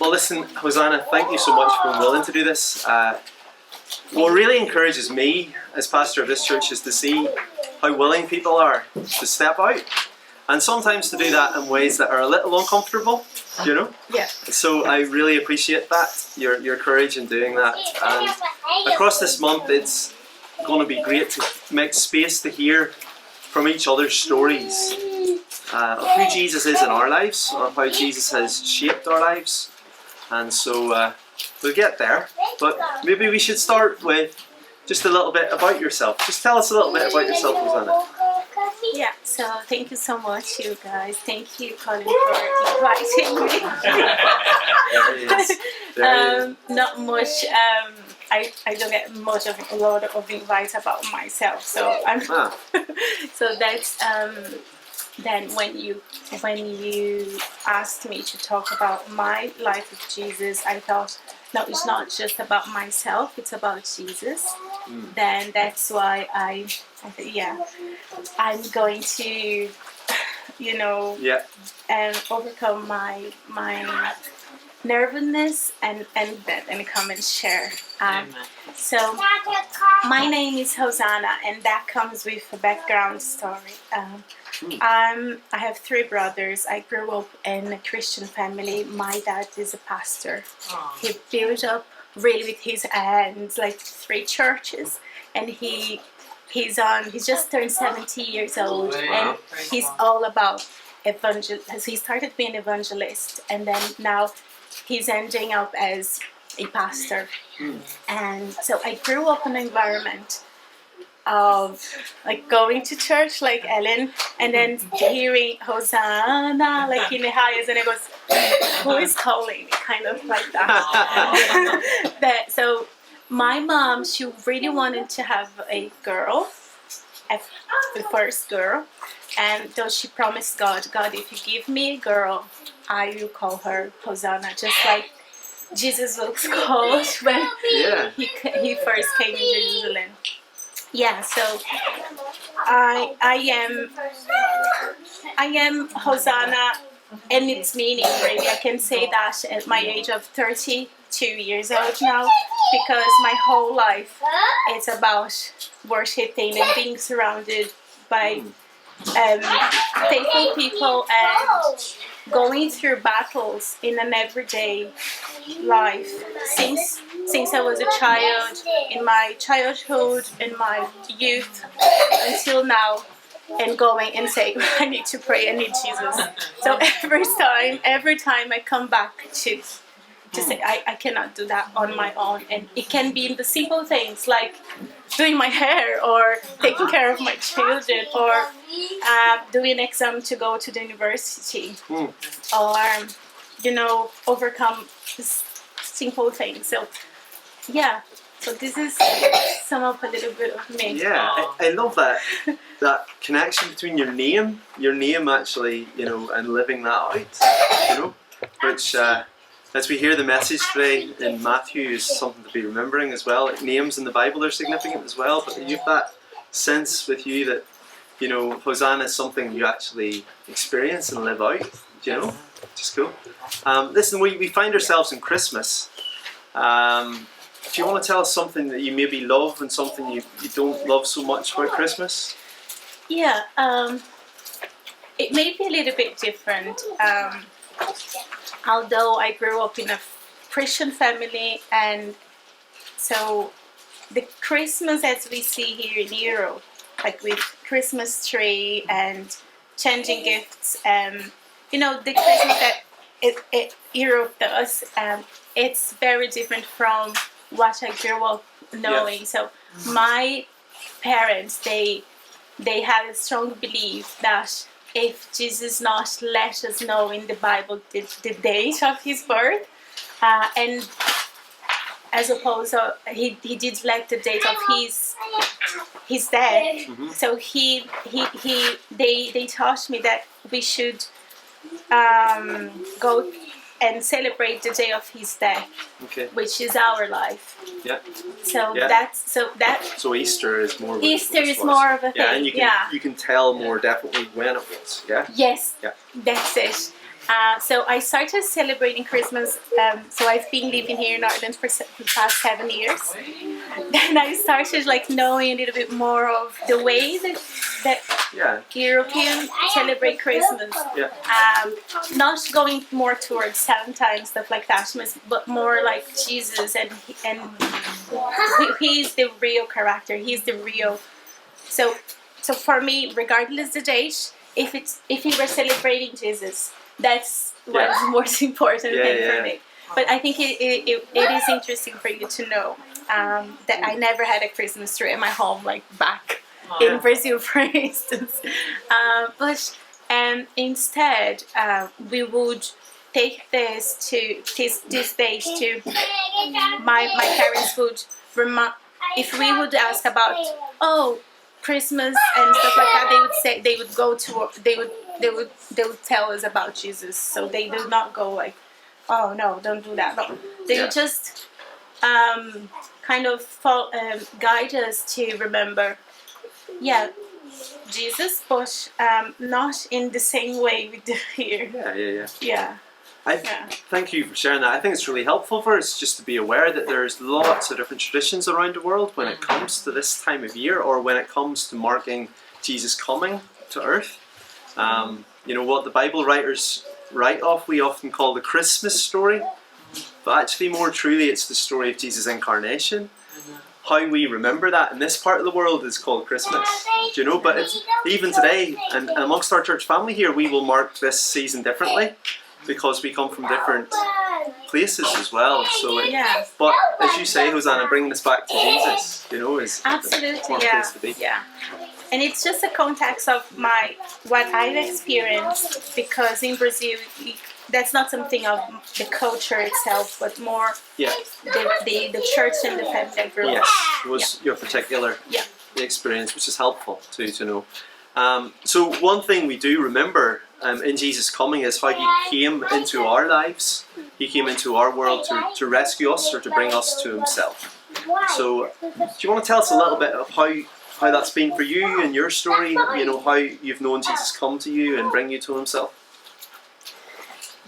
Well, listen, Hosana, thank you so much for being willing to do this. What really encourages me as pastor of this church is to see how willing people are to step out, and sometimes to do that in ways that are a little uncomfortable, you know? Yeah. So I really appreciate that, your courage in doing that. And across this month, it's going to be great to make space to hear from each other's stories of who Jesus is in our lives, or how Jesus has shaped our lives. And so we'll get there, but maybe we should start with just a little bit about yourself. Just tell us a little bit about yourself, Hosana. Yeah, so thank you so much, you guys. Thank you, Colin, for inviting me. There he is. There he is. Not much. I don't get a lot of invites about myself. So so that's then when you asked me to talk about my life with Jesus, I thought, no, it's not just about myself, it's about Jesus. Then that's why I think, I'm going to, overcome my nervousness and come and share. So my name is Hosana, and that comes with a background story. I have 3 brothers. I grew up in a Christian family. My dad is a pastor. He built up really with his hands like 3 churches, and he's just turned 70 years old, and he's all about he started being an evangelist, and then now he's ending up as a pastor. And so I grew up in an environment of like going to church like Ellen, and then hearing Hosana like in the highest, and it goes, who is calling me, kind of like that. So my mom, she really wanted to have a girl, the first girl, and so she promised God, if you give me a girl, I will call her Hosana, just like Jesus was called when he first came to Jerusalem. Yeah, so I am Hosana, and its meaning really. I can say that at my age of 32 years old now, because my whole life it's about worshiping and being surrounded by faithful people and going through battles in an everyday life since I was a child, in my childhood, in my youth, until now, and going and saying, I need to pray, I need Jesus. So every time I come back to say I cannot do that on my own, and it can be in the simple things like doing my hair or taking care of my children or doing an exam to go to the university or overcome simple things. So so this is a little bit of me. I love that connection between your name actually, and living that out, which as we hear the message today in Matthew is something to be remembering as well. Like, names in the Bible are significant as well, but you've that sense with you that, Hosanna is something you actually experience and live out, which is cool. Listen, we find ourselves in Christmas. Do you want to tell us something that you maybe love and something you don't love so much about Christmas? Yeah, it may be a little bit different. Although I grew up in a Christian family, and so the Christmas as we see here in Europe, like with Christmas tree and changing gifts, the Christmas that Europe does, it's very different from what I grew up knowing. So my parents, they had a strong belief that if Jesus not let us know in the Bible the date of his birth, and as opposed to he did let the date of his death. So they taught me that we should go and celebrate the day of his death, which is our life. So Easter is more. More of a thing. And you can tell more definitely when it was. Yeah. Yes. Yeah. That's it. So I started celebrating Christmas. So I've been living here in Ireland for the past 7 years. Then I started like knowing a little bit more of the way that Yeah. Europeans celebrate Christmas. Yeah. Not going more towards Santa and stuff like that, but more like Jesus, and he's the real character. He's the real. So for me, regardless the date, if you were celebrating Jesus, that's what's most important thing for me. But I think it is interesting for you to know that I never had a Christmas tree in my home, like back in Brazil, for instance. But instead, we would take this days to my parents would remind, if we would ask about Christmas and stuff like that, they would tell us about Jesus. So they do not go like, oh no, don't do that. No, they would just kind of guide us to remember, Jesus, but not in the same way we do here. Yeah. Thank you for sharing that. I think it's really helpful for us just to be aware that there's lots of different traditions around the world when it comes to this time of year, or when it comes to marking Jesus coming to earth. What the Bible writers write of, we often call the Christmas story, but actually more truly it's the story of Jesus' incarnation. How we remember that in this part of the world is called Christmas, but it's, even today, and amongst our church family here, we will mark this season differently, because we come from different places as well. So, but as you say, Hosana, bringing us back to Jesus, is absolutely, the place to be. Yeah. And it's just a context of what I've experienced, because in Brazil, that's not something of the culture itself, but more the church and the family that grew up. Yes, was your particular experience, which is helpful to know. So one thing we do remember in Jesus coming is how he came into our lives. He came into our world to rescue us, or to bring us to himself. So do you want to tell us a little bit of how that's been for you and your story, how you've known Jesus come to you and bring you to himself?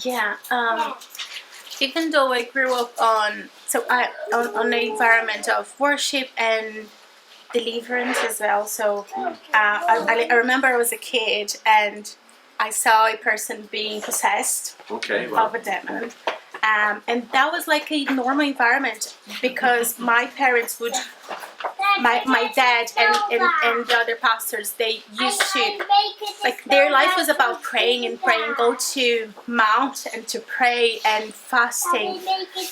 Yeah, even though I grew up on an environment of worship and deliverance as well, so I remember I was a kid and I saw a person being possessed of a demon. And that was like a normal environment, because my parents would, my dad and the other pastors, they used to, like, their life was about praying, go to mount and to pray and fasting.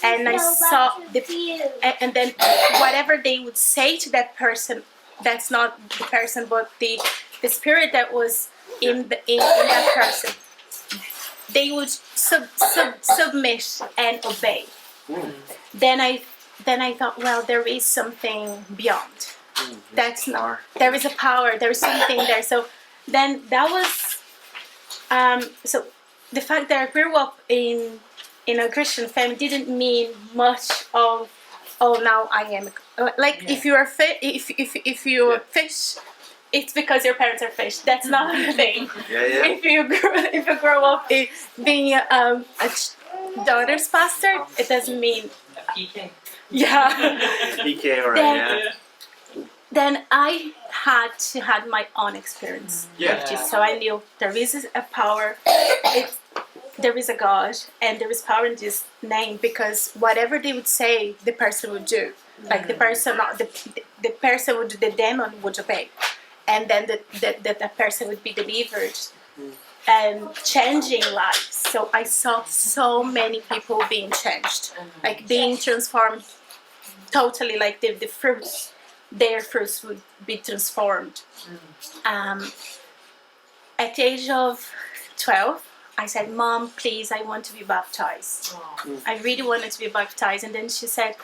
And I saw and then whatever they would say to that person, that's not the person, but the spirit that was in that person, they would submit and obey. Then I thought, well, there is something beyond. That's not. There is a power. There is something there. So then that was. So the fact that I grew up in a Christian family didn't mean much of. Oh, now I am like if you are if you are fish. It's because your parents are fish. That's not a thing. If you grow up being a daughter's pastor, it doesn't mean. PK, alright. Then I had my own experience. So I knew there is a power. There is a God, and there is power in this name, because whatever they would say, the person would do. Like the person would, the demon would obey. And then the person would be delivered and changing lives. So I saw so many people being changed, like being transformed totally, like the fruits, their fruits would be transformed. At the age of 12, I said, Mom, please, I want to be baptized. I really wanted to be baptized. And then she said,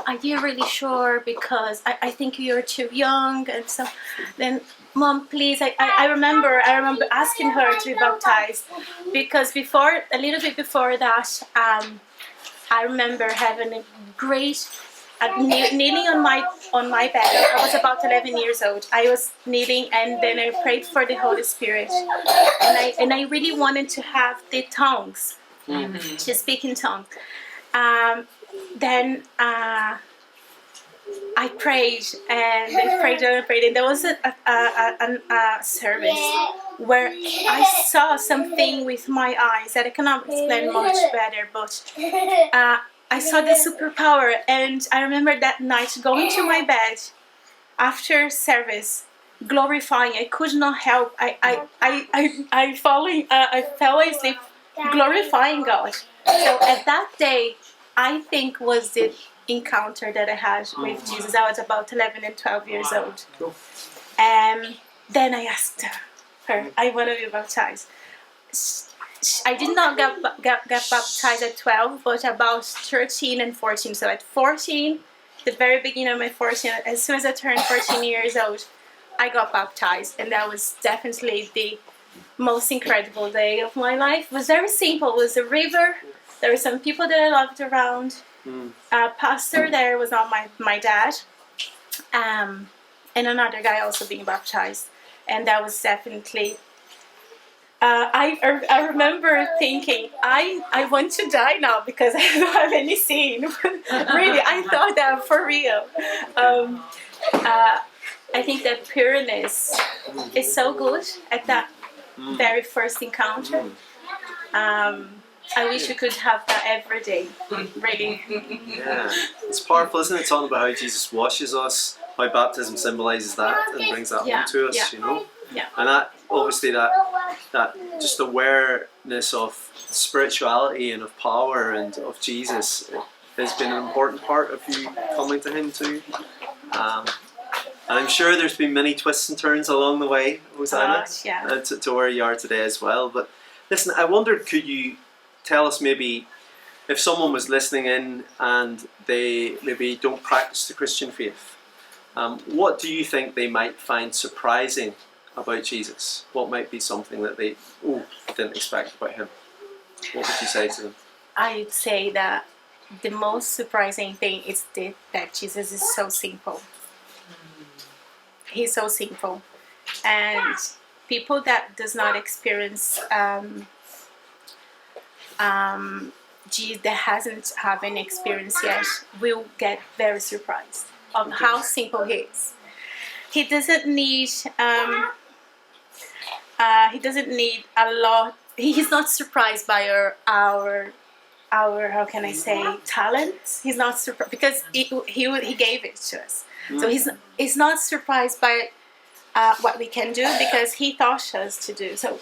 are you really sure? Because I think you're too young. And so then, Mom, please, I remember asking her to be baptized, because a little bit before that, I remember having a great kneeling on my bed. I was about 11 years old. I was kneeling, and then I prayed for the Holy Spirit, and I really wanted to have the tongues, to speak in tongues. Then I prayed and prayed, and there was a service where I saw something with my eyes that I cannot explain much better, but I saw the superpower. And I remember that night going to my bed after service, glorifying. I could not help. I fell asleep glorifying God. So at that day, I think was the encounter that I had with Jesus. I was about 11 and 12 years old. And then I asked her, I want to be baptized. I did not get baptized at 12, but about 13 and 14. So at 14, the very beginning of my 14, as soon as I turned 14 years old, I got baptized. And that was definitely the most incredible day of my life. It was very simple. It was a river. There were some people that I loved around. Pastor there was not my dad. And another guy also being baptized. And that was definitely... I remember thinking, I want to die now because I don't have any sin. Really, I thought that for real. I think that pureness is so good at that very first encounter. I wish we could have that every day, really. Yeah, it's powerful, isn't it? Talking about how Jesus washes us, how baptism symbolises that and brings that home to us, you know? Yeah. And that, obviously, that just awareness of spirituality and of power and of Jesus has been an important part of you coming to Him too. And I'm sure there's been many twists and turns along the way, Hosana, to where you are today as well. But listen, I wondered, could you tell us maybe if someone was listening in and they maybe don't practice the Christian faith, what do you think they might find surprising about Jesus? What might be something that they didn't expect about Him? What would you say to them? I'd say that the most surprising thing is that Jesus is so simple. He's so simple, and people that does not experience Jesus, that hasn't have an experience yet, will get very surprised of how simple He is. He doesn't need a lot. He's not surprised by our how can I say, talents. He's not surprised because he gave it to us. So he's not surprised by what we can do because He taught us to do. So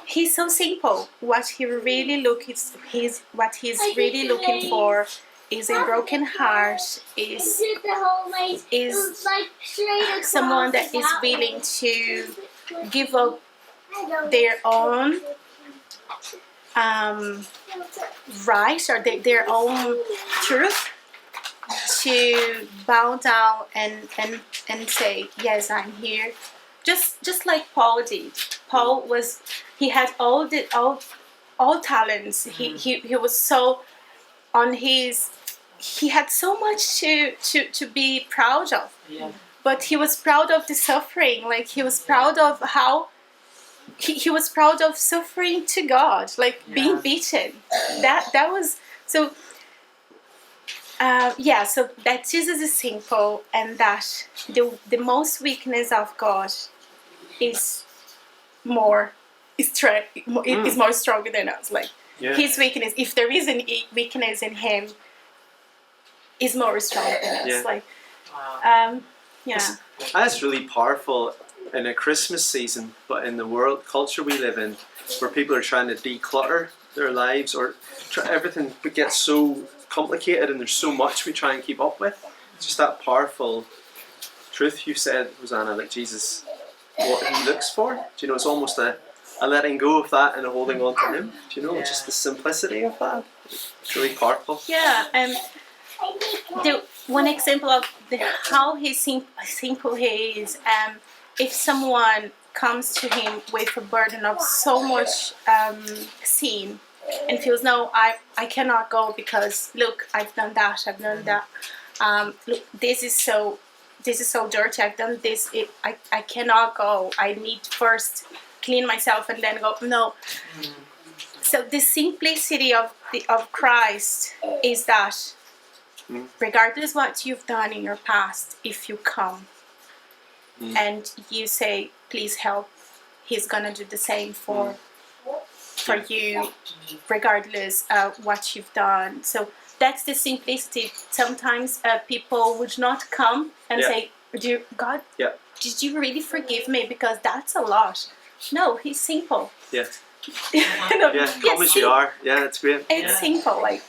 He's so simple. What he's really looking for is a broken heart. Is someone that is willing to give up their own right or their own truth to bow down and say, yes, I'm here. Just like Paul did. Paul had all talents. He was so on his. He had so much to be proud of. Yeah. But he was proud of the suffering. Like he was proud of how. He was proud of suffering to God, like being beaten. That was so. So that Jesus is simple, and that the most weakness of God is more stronger than us. Like His weakness, if there is any weakness in Him, is more stronger than us. Yeah. Like, that's really powerful in a Christmas season, but in the world culture we live in, where people are trying to declutter their lives, or everything gets so complicated, and there's so much we try and keep up with. It's just that powerful truth you said, Hosana, like Jesus, what He looks for. Do you know, it's almost a letting go of that and a holding on to Him. Do you know, just the simplicity of that. It's really powerful. Yeah, one example of how simple He is. If someone comes to Him with a burden of so much sin and feels, no, I cannot go because look, I've done that. Look, this is so dirty. I've done this. I cannot go. I need first clean myself and then go. No. So the simplicity of Christ is that regardless what you've done in your past, if you come and you say, please help, he's gonna do the same for you, regardless of what you've done. So that's the simplicity. Sometimes people would not come and say, God, did you really forgive me? Because that's a lot. No, he's simple. Yeah. No, Come as you are. Yeah, it's great. It's simple. Like,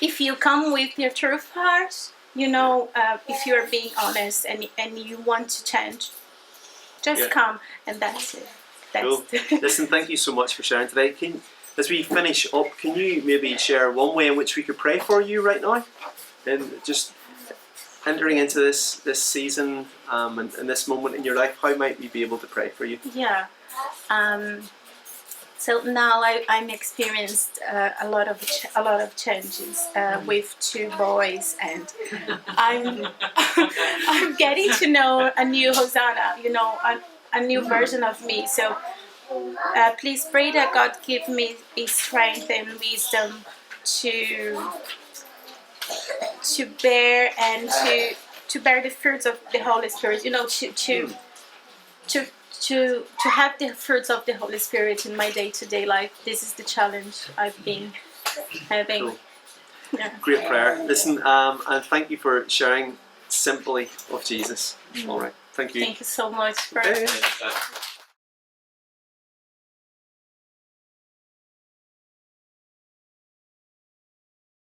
if you come with your true heart, if you're being honest and you want to change, just come, and that's it. Cool. Listen, thank you so much for sharing today. As we finish up, can you maybe share one way in which we could pray for you right now? And just entering into this season and this moment in your life, how might we be able to pray for you? Yeah. So now I'm experienced a lot of changes with 2 boys, and I'm getting to know a new Hosana, a new version of me. So please pray that God give me His strength and wisdom to bear and to bear the fruits of the Holy Spirit. To have the fruits of the Holy Spirit in my day-to-day life. This is the challenge I've been having. Cool. Great prayer. Listen, and thank you for sharing simply of Jesus. All right. Thank you. Thank you so much for